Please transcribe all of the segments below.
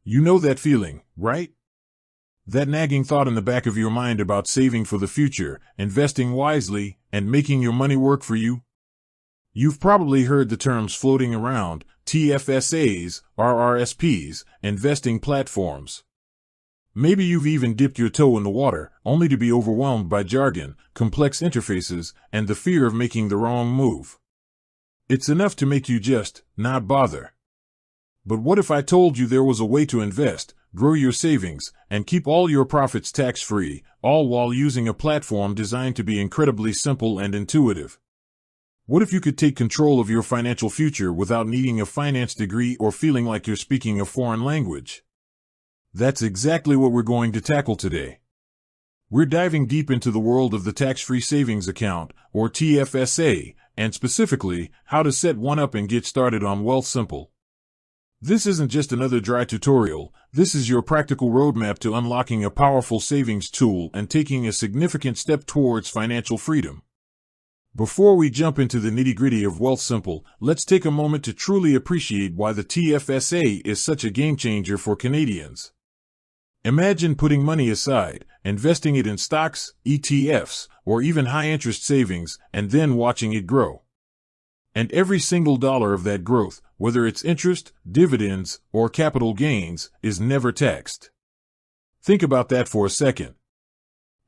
You know that feeling, right? That nagging thought in the back of your mind about saving for the future, investing wisely, and making your money work for you? You've probably heard the terms floating around: TFSAs, RRSPs, investing platforms. Maybe you've even dipped your toe in the water, only to be overwhelmed by jargon, complex interfaces, and the fear of making the wrong move. It's enough to make you just not bother. But what if I told you there was a way to invest, grow your savings, and keep all your profits tax-free, all while using a platform designed to be incredibly simple and intuitive? What if you could take control of your financial future without needing a finance degree or feeling like you're speaking a foreign language? That's exactly what we're going to tackle today. We're diving deep into the world of the tax-free savings account, or TFSA, and specifically, how to set one up and get started on Wealthsimple. This isn't just another dry tutorial. This is your practical roadmap to unlocking a powerful savings tool and taking a significant step towards financial freedom. Before we jump into the nitty-gritty of Wealthsimple, let's take a moment to truly appreciate why the TFSA is such a game-changer for Canadians. Imagine putting money aside, investing it in stocks, ETFs, or even high-interest savings, and then watching it grow. And every single dollar of that growth, whether it's interest, dividends, or capital gains, is never taxed. Think about that for a second.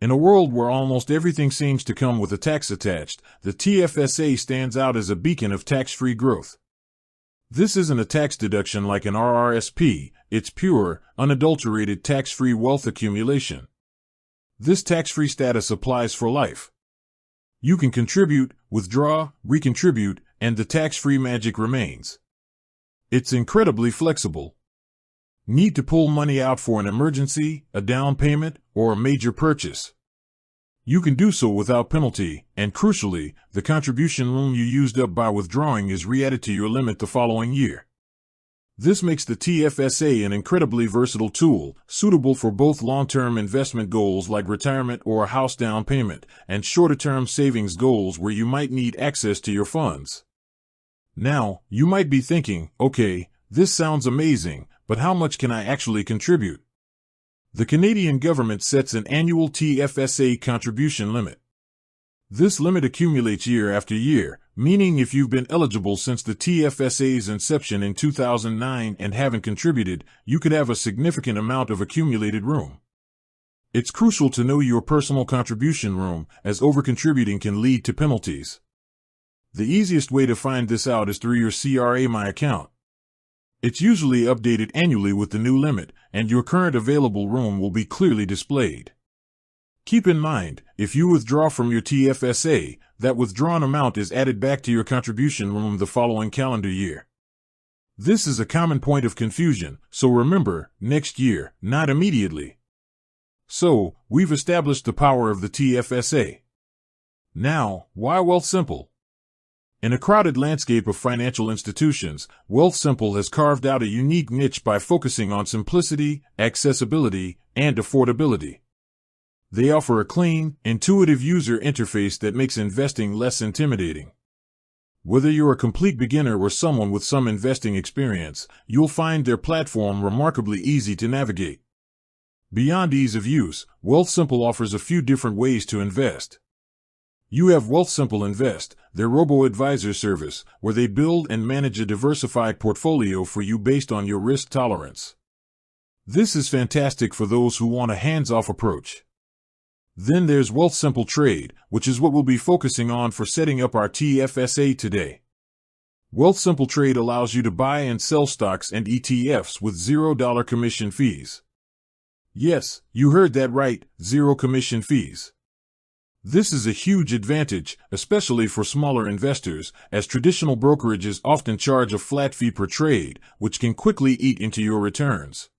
In a world where almost everything seems to come with a tax attached, the TFSA stands out as a beacon of tax-free growth. This isn't a tax deduction like an RRSP, it's pure, unadulterated tax-free wealth accumulation. This tax-free status applies for life. You can contribute, withdraw, recontribute, and the tax-free magic remains. It's incredibly flexible. Need to pull money out for an emergency, a down payment, or a major purchase? You can do so without penalty, and crucially, the contribution room you used up by withdrawing is re-added to your limit the following year. This makes the TFSA an incredibly versatile tool, suitable for both long-term investment goals like retirement or a house down payment, and shorter-term savings goals where you might need access to your funds. Now, you might be thinking, okay, this sounds amazing, but how much can I actually contribute? The Canadian government sets an annual TFSA contribution limit. This limit accumulates year after year, meaning if you've been eligible since the TFSA's inception in 2009 and haven't contributed, you could have a significant amount of accumulated room. It's crucial to know your personal contribution room, as overcontributing can lead to penalties. The easiest way to find this out is through your CRA My account. It's usually updated annually with the new limit, and your current available room will be clearly displayed. Keep in mind, if you withdraw from your TFSA, that withdrawn amount is added back to your contribution room the following calendar year. This is a common point of confusion, so remember, next year, not immediately. So, we've established the power of the TFSA. Now, why Wealthsimple? In a crowded landscape of financial institutions, Wealthsimple has carved out a unique niche by focusing on simplicity, accessibility, and affordability. They offer a clean, intuitive user interface that makes investing less intimidating. Whether you're a complete beginner or someone with some investing experience, you'll find their platform remarkably easy to navigate. Beyond ease of use, Wealthsimple offers a few different ways to invest. You have Wealthsimple Invest, their robo-advisor service, where they build and manage a diversified portfolio for you based on your risk tolerance. This is fantastic for those who want a hands-off approach. Then there's Wealthsimple Trade, which is what we'll be focusing on for setting up our TFSA today. Wealthsimple Trade allows you to buy and sell stocks and ETFs with $0 commission fees. Yes, you heard that right, zero commission fees. This is a huge advantage, especially for smaller investors, as traditional brokerages often charge a flat fee per trade, which can quickly eat into your returns.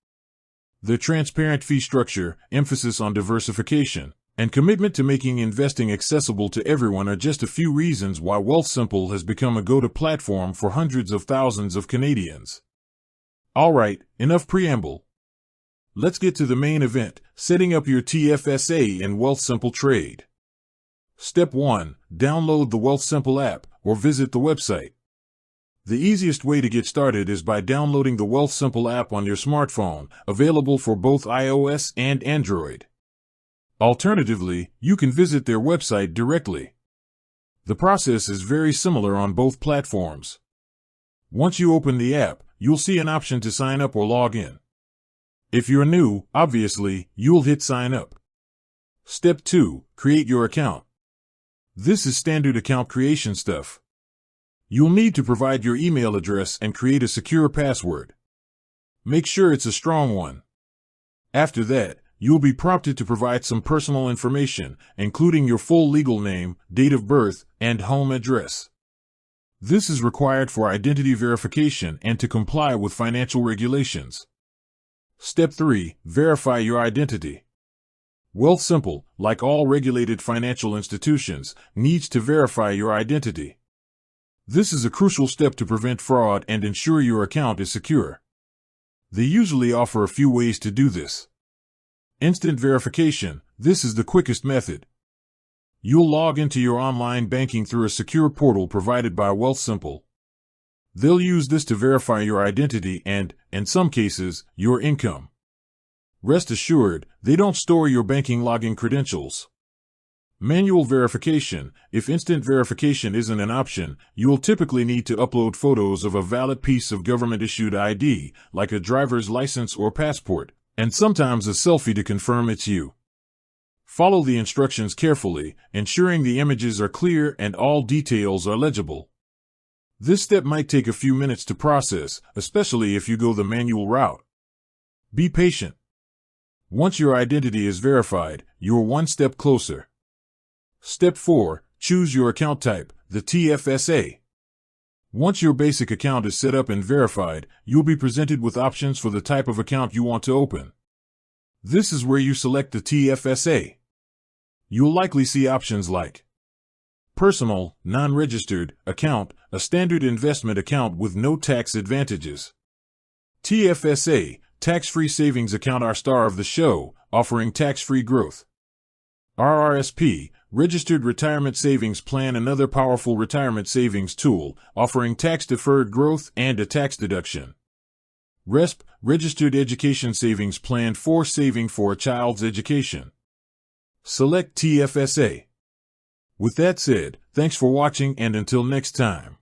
The transparent fee structure, emphasis on diversification, and commitment to making investing accessible to everyone are just a few reasons why Wealthsimple has become a go-to platform for hundreds of thousands of Canadians. Alright, enough preamble. Let's get to the main event, setting up your TFSA in Wealthsimple Trade. Step 1. Download the Wealthsimple app, or visit the website. The easiest way to get started is by downloading the Wealthsimple app on your smartphone, available for both iOS and Android. Alternatively, you can visit their website directly. The process is very similar on both platforms. Once you open the app, you'll see an option to sign up or log in. If you're new, obviously, you'll hit sign up. Step 2. Create your account. This is standard account creation stuff. You'll need to provide your email address and create a secure password. Make sure it's a strong one. After that, you'll be prompted to provide some personal information, including your full legal name, date of birth, and home address. This is required for identity verification and to comply with financial regulations. Step 3. Verify your identity. Wealthsimple, like all regulated financial institutions, needs to verify your identity. This is a crucial step to prevent fraud and ensure your account is secure. They usually offer a few ways to do this. Instant verification. This is the quickest method. You'll log into your online banking through a secure portal provided by Wealthsimple. They'll use this to verify your identity and, in some cases, your income. Rest assured, they don't store your banking login credentials. Manual verification. If instant verification isn't an option, you'll typically need to upload photos of a valid piece of government-issued ID, like a driver's license or passport, and sometimes a selfie to confirm it's you. Follow the instructions carefully, ensuring the images are clear and all details are legible. This step might take a few minutes to process, especially if you go the manual route. Be patient. Once your identity is verified, you're one step closer. Step 4. Choose your account type, the TFSA. Once your basic account is set up and verified, you'll be presented with options for the type of account you want to open. This is where you select the TFSA. You'll likely see options like personal, non-registered account, a standard investment account with no tax advantages. TFSA, tax-free savings account, our star of the show, offering tax-free growth. RRSP, registered retirement savings plan, another powerful retirement savings tool, offering tax-deferred growth and a tax deduction. RESP, registered education savings plan for saving for a child's education. Select TFSA. With that said, thanks for watching and until next time.